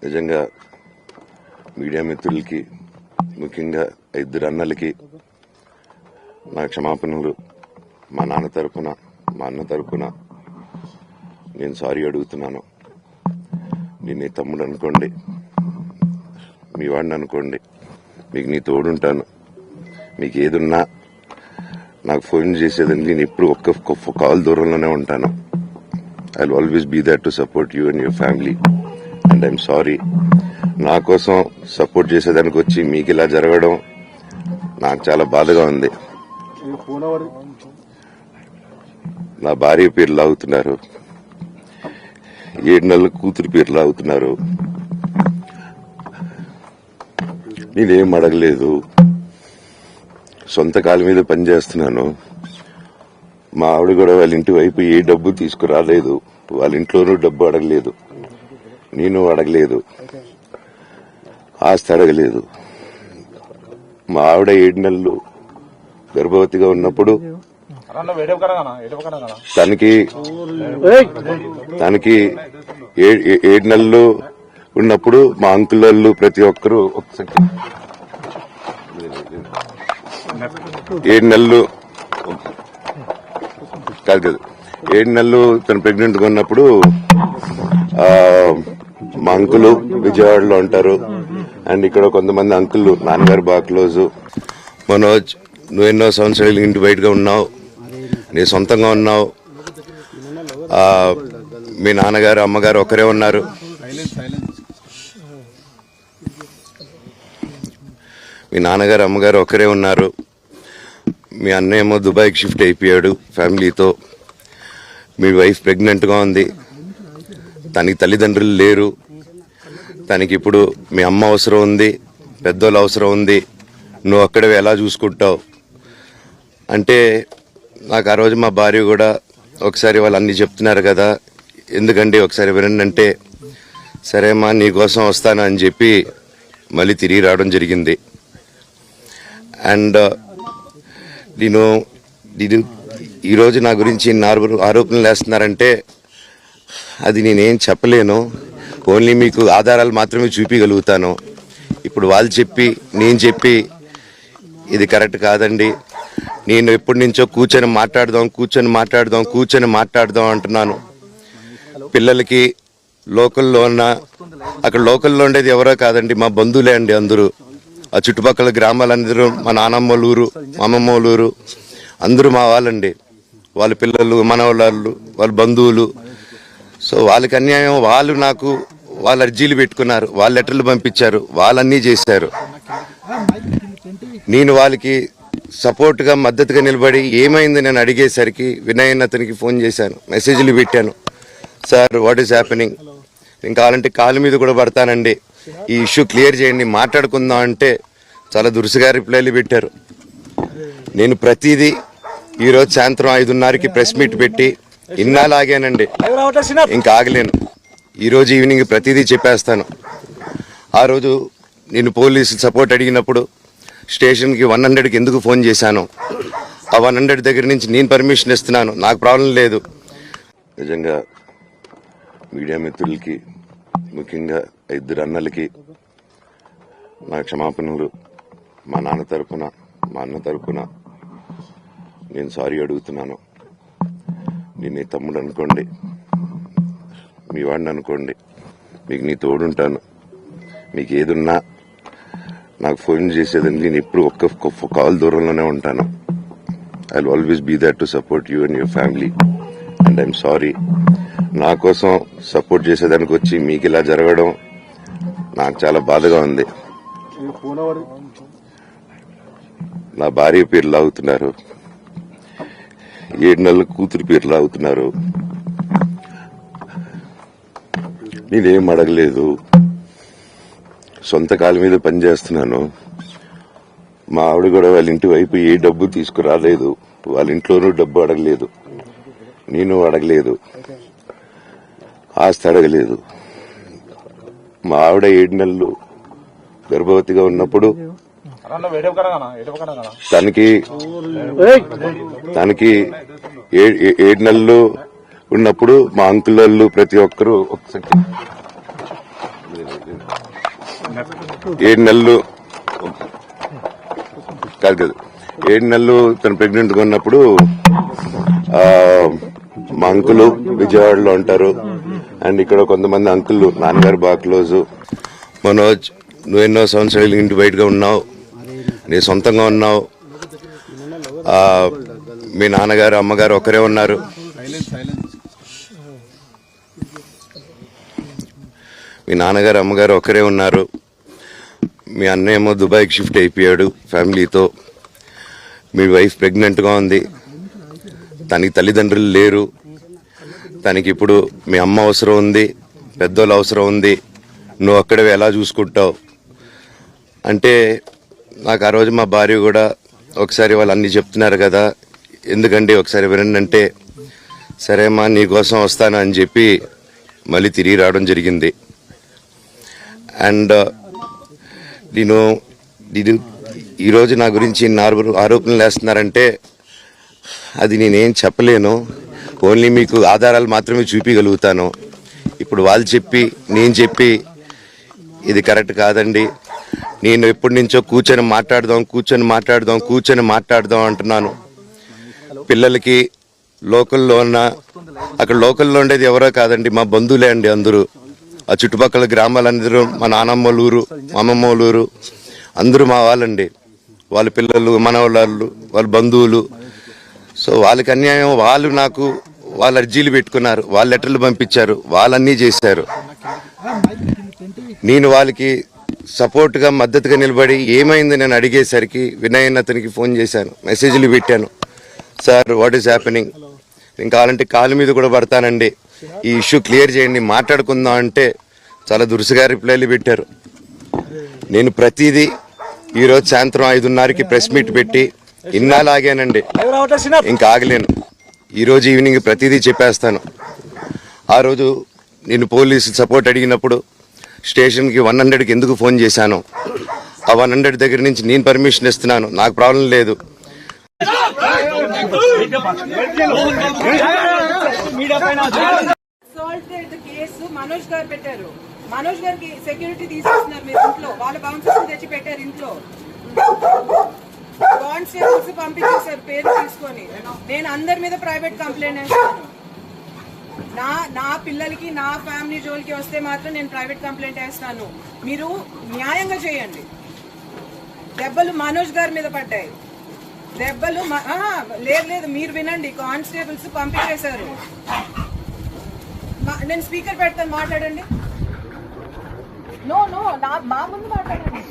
నిజంగా మీడియా మిత్రులకి, ముఖ్యంగా ఇద్దరు అన్నలకి నా క్షమాపణలు. మా నాన్న తరపున, మా అన్న తరపున నేను సారీ అడుగుతున్నాను. నేను నీ తమ్ముడు అనుకోండి, మీ వాడిని అనుకోండి, మీకు నీ తోడుంటాను. మీకు ఏదున్నా నాకు ఫోన్ చేసేదండి. నేను ఎప్పుడు ఒక్క కాల్ దూరంలోనే ఉంటాను. I will always be there to support you and your family. And I'm sorry. నా కోసం సపోర్ట్ చేసేదానికి వచ్చి మీకు ఇలా జరగడం నాకు చాలా బాధగా ఉంది. నా భార్య పేరు లాగుతున్నారు, 7 నెలల కూతురు పేరు లాగుతున్నారు. నేనేం అడగలేదు, సొంత కాళ్ళ మీద పనిచేస్తున్నాను. మా ఆవిడ కూడా వాళ్ళ ఇంటి వైపు ఏ డబ్బు తీసుకురాలేదు, వాళ్ళ ఇంట్లోనూ డబ్బు అడగలేదు, నేను అడగలేదు, ఆస్తి అడగలేదు. మా ఆవిడ 7 నెలలు గర్భవతిగా ఉన్నప్పుడు తనకి 7 నెలలు ఉన్నప్పుడు మా అంకుల్ వాళ్ళు ప్రతి ఒక్కరూ 7 నెలలు కాదు 7 నెలలు తను ప్రెగ్నెంట్ గా ఉన్నప్పుడు మా అంకులు విజయవాడలో ఉంటారు. అండ్ ఇక్కడ కొంతమంది అంకులు నాన్నగారు బాగా క్లోజు. మనోజ్, నువ్వు ఎన్నో సంవత్సరాలు ఇంటి బయటగా ఉన్నావు, నీ సొంతంగా ఉన్నావు. మీ నాన్నగారు అమ్మగారు ఒకరే ఉన్నారు. మీ నాన్నగారు అమ్మగారు ఒకరే ఉన్నారు. మీ అన్నయ్య ఏమో దుబాయ్కి షిఫ్ట్ అయిపోయాడు ఫ్యామిలీతో. మీ వైఫ్ ప్రెగ్నెంట్గా ఉంది, తనకి తల్లిదండ్రులు లేరు. తనకి ఇప్పుడు మీ అమ్మ అవసరం ఉంది, పెద్దోళ్ళు అవసరం ఉంది. నువ్వు అక్కడే ఎలా చూసుకుంటావు అంటే, నాకు ఆ రోజు మా భార్య కూడా ఒకసారి వాళ్ళు అన్ని చెప్తున్నారు కదా, ఎందుకండి ఒకసారి వినండి అంటే, సరేమ్మా నీకోసం వస్తాను అని చెప్పి మళ్ళీ తిరిగి రావడం జరిగింది. అండ్ నేను ఈరోజు నా గురించి ఆరోపణలు వేస్తున్నారంటే అది నేనేం చెప్పలేను. ఓన్లీ మీకు ఆధారాలు మాత్రమే చూపించగలుగుతాను. ఇప్పుడు వాళ్ళు చెప్పి నేను చెప్పి ఇది కరెక్ట్ కాదండి, నేను ఎప్పటి నుంచో కూర్చొని మాట్లాడదాం అంటున్నాను. పిల్లలకి లోకల్లో ఉన్న, అక్కడ లోకల్లో ఉండేది ఎవరో కాదండి, మా బంధువులే అండి అందరూ. ఆ చుట్టుపక్కల గ్రామాలందరూ మా నానమ్మలూరు, మా అమ్మమ్మలూరు అందరూ మా వాళ్ళండి. వాళ్ళ పిల్లలు, మనవాళ్ళు, వాళ్ళ బంధువులు. సో వాళ్ళకి అన్యాయం, వాళ్ళు నాకు వాళ్ళ అర్జీలు పెట్టుకున్నారు, వాళ్ళ లెటర్లు పంపించారు, వాళ్ళన్నీ చేశారు. నేను వాళ్ళకి సపోర్ట్గా మద్దతుగా నిలబడి ఏమైంది నేను అడిగేసరికి వినయ్ అతనికి ఫోన్ చేశాను, మెసేజ్లు పెట్టాను. సార్ వాట్ ఈస్ హ్యాపెనింగ్, నేను కావాలంటే కాళ్ళ మీద కూడా పడతానండి, ఈ ఇష్యూ క్లియర్ చేయండి, మాట్లాడుకుందాం అంటే చాలా దురుసుగా రిప్లైలు పెట్టారు. నేను ప్రతిదీ ఈరోజు సాయంత్రం 5:30కి ప్రెస్ మీట్ పెట్టి ఇన్నాళ్ళు ఆగానండి, ఇంకా ఆగలేను. ఈరోజు ఈవినింగ్ ప్రతిదీ చెప్పేస్తాను. ఆ రోజు నేను పోలీసు సపోర్ట్ అడిగినప్పుడు స్టేషన్కి 100కి ఎందుకు ఫోన్ చేశాను, ఆ 100 దగ్గర నుంచి నేను పర్మిషన్ ఇస్తున్నాను, నాకు ప్రాబ్లం లేదు. నిజంగా మీడియా మిత్రులకి, ముఖ్యంగా ఇద్దరు అన్నలకి నా క్షమాపణలు. మా నాన్న తరపున, మా అన్న తరపున నేను సారీ అడుగుతున్నాను. నేను నీ తమ్ముడు అనుకోండి, మీ వాడిని అనుకోండి, మీకు నీ తోడుంటాను. మీకు ఏదున్నా నాకు ఫోన్ చేసేదండి. నేను ఎప్పుడు ఒక్క కాల్ దూరంలోనే ఉంటాను. I will always be there to support you and your family. And I'm sorry. నా కోసం సపోర్ట్ చేసేదానికి వచ్చి మీకు ఇలా జరగడం నాకు చాలా బాధగా ఉంది. నా భార్య పేరు లాగుతున్నారు, 7 నెలల కూతురు పేరు లాగుతున్నారు. నేనేం అడగలేదు, సొంత కాళ్ళ మీద పనిచేస్తున్నాను. మా ఆవిడ కూడా వాళ్ళ ఇంటి వైపు ఏ డబ్బు తీసుకురాలేదు, వాళ్ళ ఇంట్లోనూ డబ్బు అడగలేదు, నేను అడగలేదు, ఆస్తి అడగలేదు. మా ఆవిడ 7 నెలలు గర్భవతిగా ఉన్నప్పుడు తనకి 7 నెలలు ఉన్నప్పుడు మా అంకుల్ వాళ్ళు ప్రతి ఒక్కరు 7 నెలలు కాదు 7 నెలలు తను ప్రెగ్నెంట్ గా ఉన్నప్పుడు మా అంకులు విజయవాడలో ఉంటారు. అండ్ ఇక్కడ కొంతమంది అంకుల్ నాన్నగారు బాగా క్లోజు. మనోజ్, నువ్వు ఎన్నో సంవత్సరాలు ఇంటి బయటగా ఉన్నావు, నీ సొంతంగా ఉన్నావు. మీ నాన్నగారు అమ్మగారు ఒకరే ఉన్నారు. మీ నాన్నగారు అమ్మగారు ఒకరే ఉన్నారు. మీ అన్నయ్య ఏమో దుబాయ్కి షిఫ్ట్ అయిపోయాడు ఫ్యామిలీతో. మీ వైఫ్ ప్రెగ్నెంట్గా ఉంది. తనకి తల్లిదండ్రులు లేరు. తనకి ఇప్పుడు మీ అమ్మ అవసరం ఉంది, పెద్దోళ్ళు అవసరం ఉంది. నువ్వు అక్కడే ఎలా చూసుకుంటావు అంటే, నాకు ఆ రోజు మా భార్య కూడా ఒకసారి వాళ్ళు అన్నీ చెప్తున్నారు కదా, ఎందుకండి ఒకసారి వినండి అంటే, సరే అమ్మా నీకోసం వస్తాను అని చెప్పి మళ్ళీ తిరిగి రావడం జరిగింది. అండ్ నేను ఈరోజు నా గురించి ఆరోపణలు వేస్తున్నారంటే అది నేనేం చెప్పలేను. ఓన్లీ మీకు ఆధారాలు మాత్రమే చూపించగలుగుతాను. ఇప్పుడు వాళ్ళు చెప్పి నేను చెప్పి ఇది కరెక్ట్ కాదండి, నేను ఎప్పటి నుంచో కూర్చొని మాట్లాడదాం అంటున్నాను. పిల్లలకి లోకల్లో ఉన్న, అక్కడ లోకల్లో ఉండేది ఎవరో కాదండి, మా బంధువులే అండి అందరూ. ఆ చుట్టుపక్కల గ్రామాలందరూ మా నానమ్మ ఊరు, మా అమ్మమ్మ ఊరు అందరూ మా వాళ్ళండి. వాళ్ళ పిల్లలు, మనవాళ్ళు, వాళ్ళ బంధువులు. సో వాళ్ళకి అన్యాయం, వాళ్ళు నాకు వాళ్ళ అర్జీలు పెట్టుకున్నారు, వాళ్ళ లెటర్లు పంపించారు, వాళ్ళన్నీ చేశారు. నేను వాళ్ళకి సపోర్ట్గా మద్దతుగా నిలబడి ఏమైంది నేను అడిగేసరికి వినయ్ అతనికి ఫోన్ చేశాను, మెసేజ్లు పెట్టాను. సార్ వాట్ ఈస్ హ్యాపెనింగ్, నేను కావాలంటే కాలు మీద కూడా పడతానండి, ఈ ఇష్యూ క్లియర్ చేయండి, మాట్లాడుకుందాం అంటే చాలా దురుసుగా రిప్లైలు పెట్టారు. నేను ప్రతిదీ ఈరోజు సాయంత్రం 5:30కి ప్రెస్ మీట్ పెట్టి ఇన్నాళ్ళు ఆగానండి, ఇంకా ఆగలేను. ఈరోజు ఈవినింగ్ ప్రతిదీ చెప్పేస్తాను. ఆ రోజు నేను పోలీసు సపోర్ట్ అడిగినప్పుడు స్టేషన్కి 100కి ఎందుకు ఫోన్ చేశాను, ఆ 100 దగ్గర నుంచి నేను పర్మిషన్ ఇస్తున్నాను, నాకు ప్రాబ్లం లేదు. మనోజ్ గారు పెట్టారు, మనోజ్ గారికి సెక్యూరిటీ తీసుకొస్తున్నారు మీరు ఇంట్లో, వాళ్ళ బౌన్సర్స్ తెచ్చి పెట్టారు ఇంట్లో, కానిస్టేబుల్స్ పంపించేశారు పేరు తీసుకొని. నేను అందరి మీద ప్రైవేట్ కంప్లైంట్ వేస్తాను. నా పిల్లలకి నా ఫ్యామిలీ జోలికి వస్తే మాత్రం నేను ప్రైవేట్ కంప్లైంట్ వేస్తాను. మీరు న్యాయంగా చేయండి. దెబ్బలు మనోజ్ గారి మీద పడ్డాయి, దెబ్బలు లేదు మీరు వినండి, కానిస్టేబుల్స్ పంపించేశారు. నేను స్పీకర్ పెడతాను, మాట్లాడండి. నో మా ముందు మాట్లాడండి.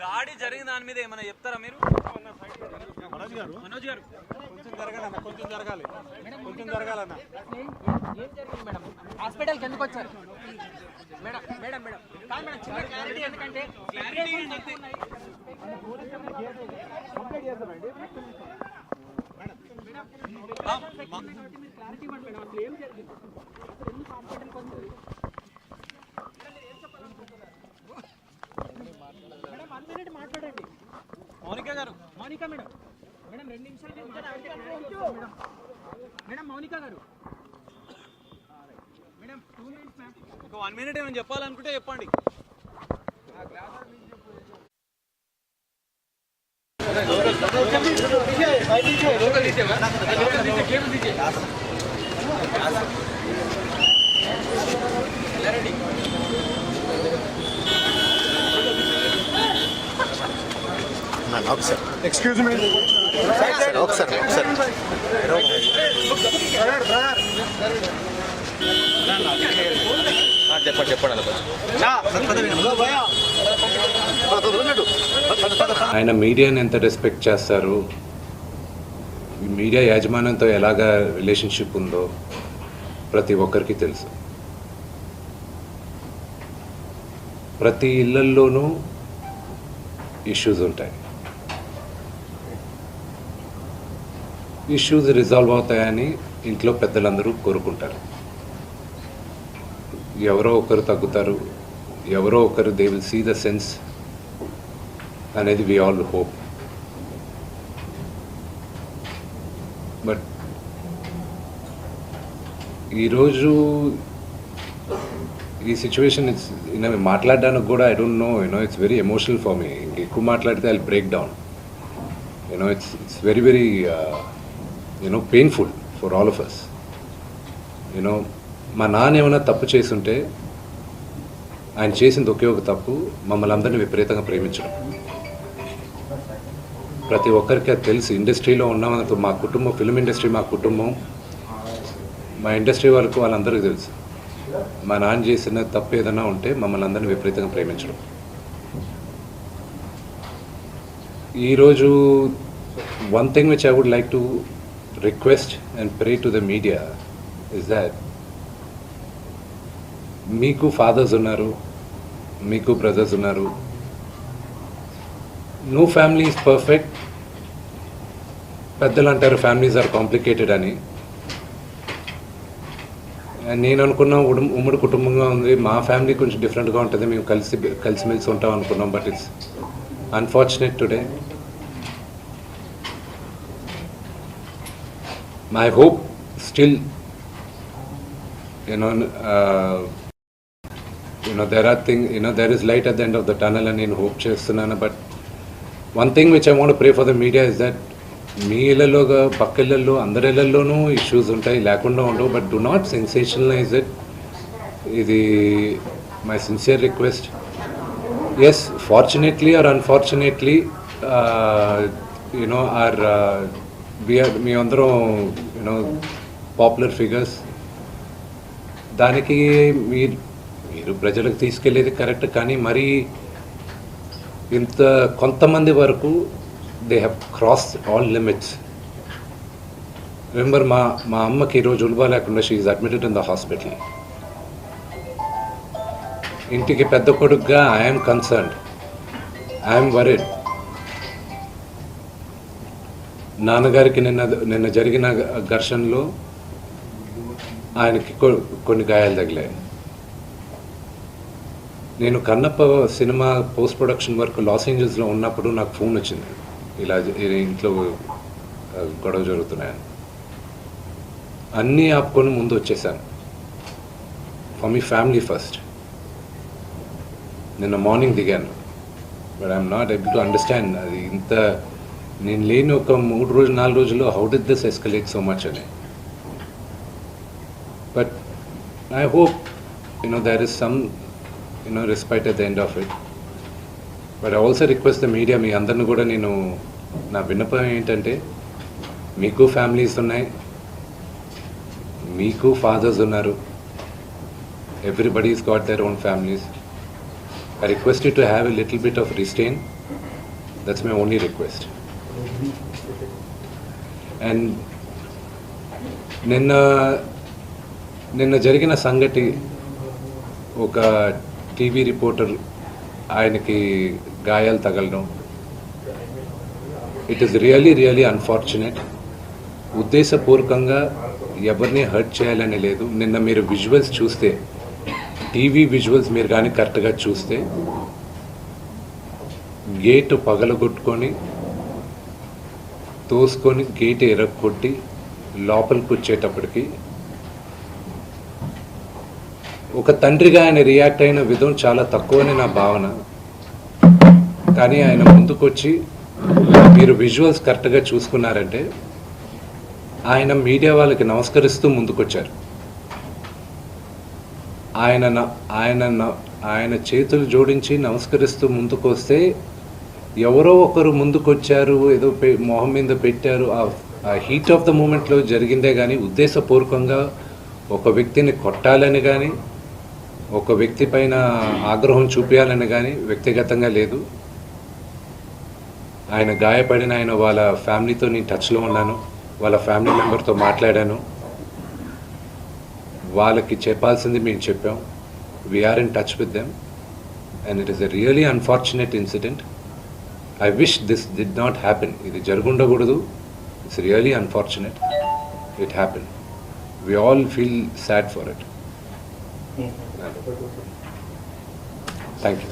గాడి జరిగిన దాని మీద ఏమైనా చెప్తారా మీరు? మనోజ్ గారు కొంచెం జరగాలి కొంచెం జరగాలన్నా. ఏం జరిగింది మేడం? హాస్పిటల్కి ఎందుకు వచ్చారు మేడం? మేడం మేడం కాదు మేడం, చిన్న క్లారిటీ, ఎందుకంటే మాట్లాడండి. మౌనిక గారు, మౌనిక మేడం, మేడం 2 నిమిషాలు మేడం. మౌనిక గారు మేడం 2 మినిట్స్ మ్యామ్. ఒక 1 మినిట్ ఏమైనా చెప్పాలనుకుంటే చెప్పండి. Excuse me. ఆయన మీడియాని ఎంత రెస్పెక్ట్ చేస్తారు, మీడియా యాజమాన్యంతో ఎలాగా రిలేషన్షిప్ ఉందో ప్రతి ఒక్కరికి తెలుసు. ప్రతి ఇళ్లల్లోనూ ఇష్యూస్ ఉంటాయి. ఇష్యూస్ రిజాల్వ్ అవుతాయని ఇంట్లో పెద్దలందరూ కోరుకుంటారు. ఎవరో ఒకరు తగ్గుతారు, ఎవరో ఒకరు they will see the sense అనేది వి ఆల్ హోప్. బట్ ఈరోజు ఈ సిచ్యువేషన్ మాట్లాడడానికి కూడా I don't know, it's very emotional for me. ఎక్కువ మాట్లాడితే I break down. It's very very painful for all of us. మా నాన్న ఏమైనా తప్పు చేస్తుంటే ఆయన చేసింది ఒకే ఒక తప్పు, మమ్మల్ని అందరినీ విపరీతంగా ప్రేమించడం. ప్రతి ఒక్కరికి అది తెలుసు. ఇండస్ట్రీలో ఉన్నామంతో మా కుటుంబం, ఫిల్మ్ ఇండస్ట్రీ మా కుటుంబం, మా ఇండస్ట్రీ వరకు వాళ్ళందరికీ తెలుసు. మా నాన్న చేసిన తప్పు ఏదైనా ఉంటే మమ్మల్ని అందరినీ విపరీతంగా ప్రేమించడం. ఈరోజు one thing which I would like to request and pray to the media is that మీకు ఫాదర్స్ ఉన్నారు, మీకు బ్రదర్స్ ఉన్నారు. No family is perfect. పెద్దలు అంటారు ఫ్యామిలీస్ ఆర్ కాంప్లికేటెడ్ అని. నేను అనుకున్నా ఉమ్మడి కుటుంబంగా ఉంది, మా ఫ్యామిలీ కొంచెం డిఫరెంట్గా ఉంటుంది, మేము కలిసిమెలిసి ఉంటాం అనుకున్నాం. But it's unfortunate today. My hope still there is light at the end of the tunnel అని నేను హోప్ చేస్తున్నాను. But one thing which I want pray for the media is that మీ ఇళ్లలోగా పక్క ఇళ్లలో అందరి ఇళ్లలోనూ ఇష్యూస్ ఉంటాయి, లేకుండా ఉండవు. But do not sensationalise it. ఇది my sincere request. Yes, fortunately or unfortunately మీ అందరం పాపులర్ ఫిగర్స్. దానికి మీరు ప్రజలకు తీసుకెళ్ళేది కరెక్ట్, కానీ మరీ ఇంత కొంతమంది వరకు they have crossed all limits. Remember, మా అమ్మకి ఈరోజు ఉల్బా లేకుండా she is admitted in the hospital. ఇంటికి పెద్ద కొడుకుగా ఐఎమ్ కన్సర్న్డ్, ఐఎమ్ వరీడ్. నాన్నగారికి నిన్న జరిగిన ఘర్షణలో ఆయనకి కొన్ని గాయాలు తగిలాయి. నేను Kannappa cinema post production work Los ఏంజల్స్లో ఉన్నప్పుడు నాకు ఫోన్ వచ్చింది, ఇలా ఇంట్లో గొడవ జరుగుతున్నాయని. అన్నీ ఆపుకొని ముందు వచ్చేసాను. For me family first. నిన్న మార్నింగ్ దిగాను. But I'm not able to understand అది ఇంత నేను లేని ఒక 3-4 రోజుల్లో how did this escalate so much అని. But I hope there is some respite at the end of it. But I also request the media, మీ అందరిని కూడా నేను నా విన్నపం ఏంటంటే, మీకు ఫ్యామిలీస్ ఉన్నాయి, మీకు ఫాదర్స్ ఉన్నారు, everybody's got their own families. I request you to have a little bit of restraint. That's my only request. And నిన్న జరిగిన సంగతి, ఒక టీవీ రిపోర్టర్ ఆయనకి గాయాలు తగలడం, ఇట్ ఈస్ రియలీ అన్ఫార్చునేట్. ఉద్దేశపూర్వకంగా ఎవరిని హర్ట్ చేయాలని లేదు. నిన్న మీరు విజువల్స్ చూస్తే, టీవీ విజువల్స్ మీరు కానీ కరెక్ట్గా చూస్తే, గేటు పగలగొట్టుకొని తోసుకొని గేటు ఎరగొట్టి లోపలికి వచ్చేటప్పటికి ఒక తండ్రిగా ఆయన రియాక్ట్ అయిన విధం చాలా తక్కువని నా భావన. కానీ ఆయన ముందుకొచ్చి, మీరు విజువల్స్ కరెక్ట్గా చూసుకున్నారంటే, ఆయన మీడియా వాళ్ళకి నమస్కరిస్తూ ముందుకొచ్చారు. ఆయన చేతులు జోడించి నమస్కరిస్తూ ముందుకు వస్తే ఎవరో ఒకరు ముందుకొచ్చారు, ఏదో మొహం మీద పెట్టారు. ఆ హీట్ ఆఫ్ ద మూమెంట్లో జరిగిందే కానీ ఉద్దేశపూర్వకంగా ఒక వ్యక్తిని కొట్టాలని కానీ ఒక వ్యక్తి పైన ఆగ్రహం చూపించాలని కానీ వ్యక్తిగతంగా లేదు. ఆయన గాయపడిన ఆయన వాళ్ళ ఫ్యామిలీతో నేను టచ్లో ఉన్నాను, వాళ్ళ ఫ్యామిలీ మెంబర్తో మాట్లాడాను. వాళ్ళకి చెప్పాల్సింది మేము చెప్పాం. We're in touch with them and it is a really unfortunate incident. I wish this did not happen. ఇది జరుగుండకూడదు. It's really unfortunate. It happen. We all feel sad for it. Thank you.